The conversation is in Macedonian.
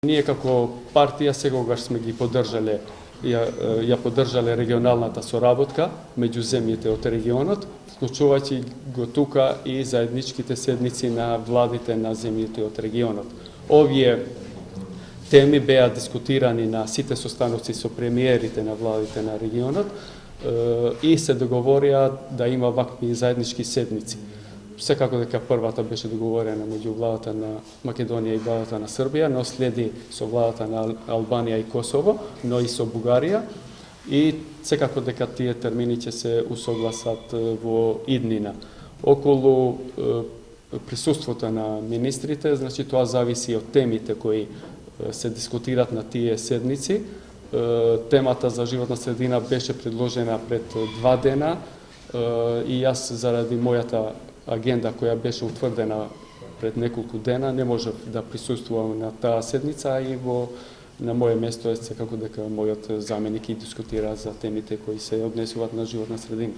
Ние како партија секогаш сме ги поддржале ја поддржале регионалната соработка меѓу земјите од регионот, вклучувајќи го тука и заедничките седници на владите на земјите од регионот. Овие теми беа дискутирани на сите состаноци со премиерите на владите на регионот и се договорија да има вакви заеднички седници. Секако дека првата беше договорена меѓу владата на Македонија и владата на Србија, но следи со владата на Албанија и Косово, но и со Бугарија, и секако дека тие термини ќе се усогласат во иднина. Околу присуството на министрите, значи тоа зависи од темите кои се дискутират на тие седници. Темата за животна средина беше предложена пред 2 дена и јас заради мојата агенда која беше утврдена пред неколку дена не можев да присуствувам на таа седница и на моје место е секако дека мојот заменик и дискутира за темите кои се однесуваат на животна средина.